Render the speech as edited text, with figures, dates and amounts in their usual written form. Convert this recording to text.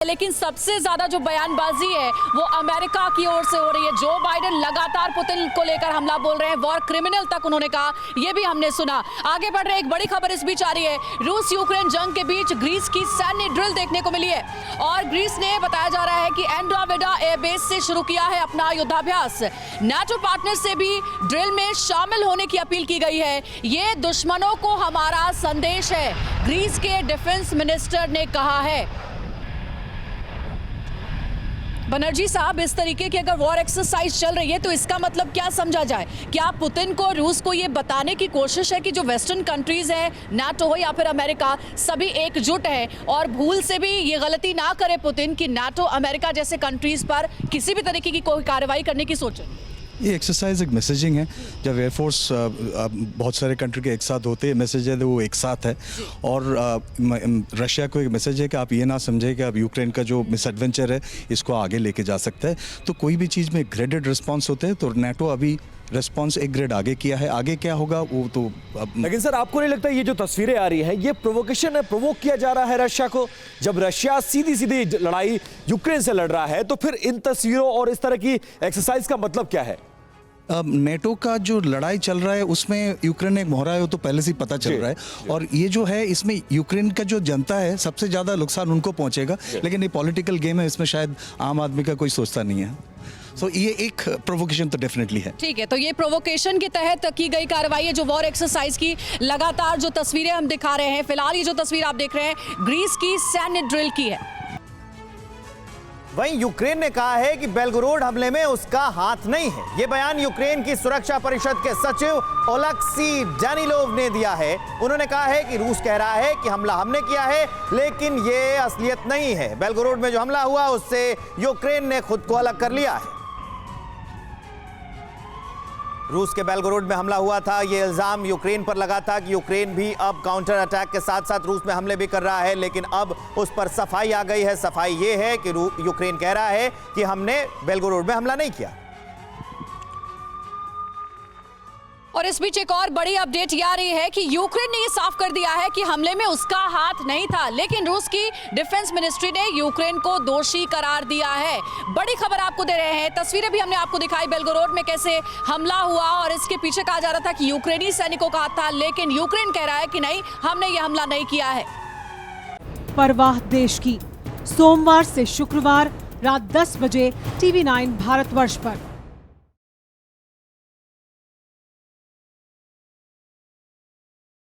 लेकिन सबसे ज्यादा जो बयानबाजी है वो अमेरिका की ओर से हो रही है। जो बाइडेन लगातार पुतिन को लेकर हमला बोल रहे हैं, वॉर क्रिमिनल तक उन्होंने कहा, ये भी हमने सुना। आगे बढ़ रहे एक बड़ी खबर इस बीच आ रही है। रूस यूक्रेन जंग के बीच ग्रीस की सैन्य ड्रिल देखने को मिली है और ग्रीस ने बताया जा रहा है कि एंड्रोमेडा एयरबेस से शुरू किया है अपना युद्धाभ्यास। नाटो पार्टनर से भी ड्रिल में शामिल होने की अपील की गई है। ये दुश्मनों को हमारा संदेश है, ग्रीस के डिफेंस मिनिस्टर ने कहा है। बनर्जी साहब, इस तरीके की अगर वॉर एक्सरसाइज चल रही है तो इसका मतलब क्या समझा जाए? क्या पुतिन को, रूस को ये बताने की कोशिश है कि जो वेस्टर्न कंट्रीज है, नाटो हो या फिर अमेरिका, सभी एकजुट है और भूल से भी ये गलती ना करे पुतिन कि नाटो अमेरिका जैसे कंट्रीज पर किसी भी तरीके की कोई कार्रवाई करने की सोचे? ये एक्सरसाइज एक मैसेजिंग है। जब एयरफोर्स बहुत सारे कंट्री के एक साथ होते हैं, मैसेज है वो एक साथ है। और रशिया को एक मैसेज है कि आप ये ना समझें कि आप यूक्रेन का जो मिसएडवेंचर है इसको आगे लेके जा सकता है। तो कोई भी चीज़ में ग्रेडेड रिस्पॉन्स होते हैं, तो नाटो अभी रिस्पॉन्स एक ग्रेड आगे किया है। आगे क्या होगा वो तो लेकिन सर, आपको नहीं लगता ये जो तस्वीरें आ रही हैं ये प्रोवोकेशन है, प्रोवोक किया जा रहा है रशिया को? जब रशिया सीधी सीधी लड़ाई यूक्रेन से लड़ रहा है तो फिर इन तस्वीरों और इस तरह की एक्सरसाइज का मतलब क्या है? नेटो का जो लड़ाई चल रहा है उसमें यूक्रेन एक मोहरा है, वो तो पहले से ही पता चल रहा है। और ये जो है इसमें यूक्रेन का जो जनता है सबसे ज़्यादा नुकसान उनको पहुंचेगा। लेकिन ये पॉलिटिकल गेम है, इसमें शायद आम आदमी का कोई सोचता नहीं है। तो ये एक प्रोवोकेशन तो डेफिनेटली है। ठीक है, तो ये प्रोवोकेशन के तहत की गई कार्रवाई है जो वॉर एक्सरसाइज की लगातार जो तस्वीरें हम दिखा रहे हैं। फिलहाल ये जो तस्वीर आप देख रहे हैं ग्रीस की सैन्य ड्रिल की है। वहीं यूक्रेन ने कहा है कि बेलगोरोड हमले में उसका हाथ नहीं है। यह बयान यूक्रेन की सुरक्षा परिषद के सचिव ओलेक्सी डानिलोव ने दिया है। उन्होंने कहा है कि रूस कह रहा है कि हमला हमने किया है, लेकिन यह असलियत नहीं है। बेलगोरोड में जो हमला हुआ उससे यूक्रेन ने खुद को अलग कर लिया है। रूस के बेलगोरोड में हमला हुआ था, यह इल्जाम यूक्रेन पर लगा था कि यूक्रेन भी अब काउंटर अटैक के साथ साथ रूस में हमले भी कर रहा है। लेकिन अब उस पर सफाई आ गई है। सफाई यह है कि यूक्रेन कह रहा है कि हमने बेलगोरोड में हमला नहीं किया। और इस बीच एक और बड़ी अपडेट ये आ रही है कि यूक्रेन ने ये साफ कर दिया है कि हमले में उसका हाथ नहीं था, लेकिन रूस की डिफेंस मिनिस्ट्री ने यूक्रेन को दोषी करार दिया है। बड़ी खबर आपको दे रहे हैं, तस्वीरें भी हमने आपको दिखाई बेलगोरोड में कैसे हमला हुआ और इसके पीछे कहा जा रहा था कि यूक्रेनी सैनिकों का हाथ था, लेकिन यूक्रेन कह रहा है कि नहीं, हमने ये हमला नहीं किया है। परवाह देश की, सोमवार से शुक्रवार रात 10 बजे TV9 भारतवर्ष पर।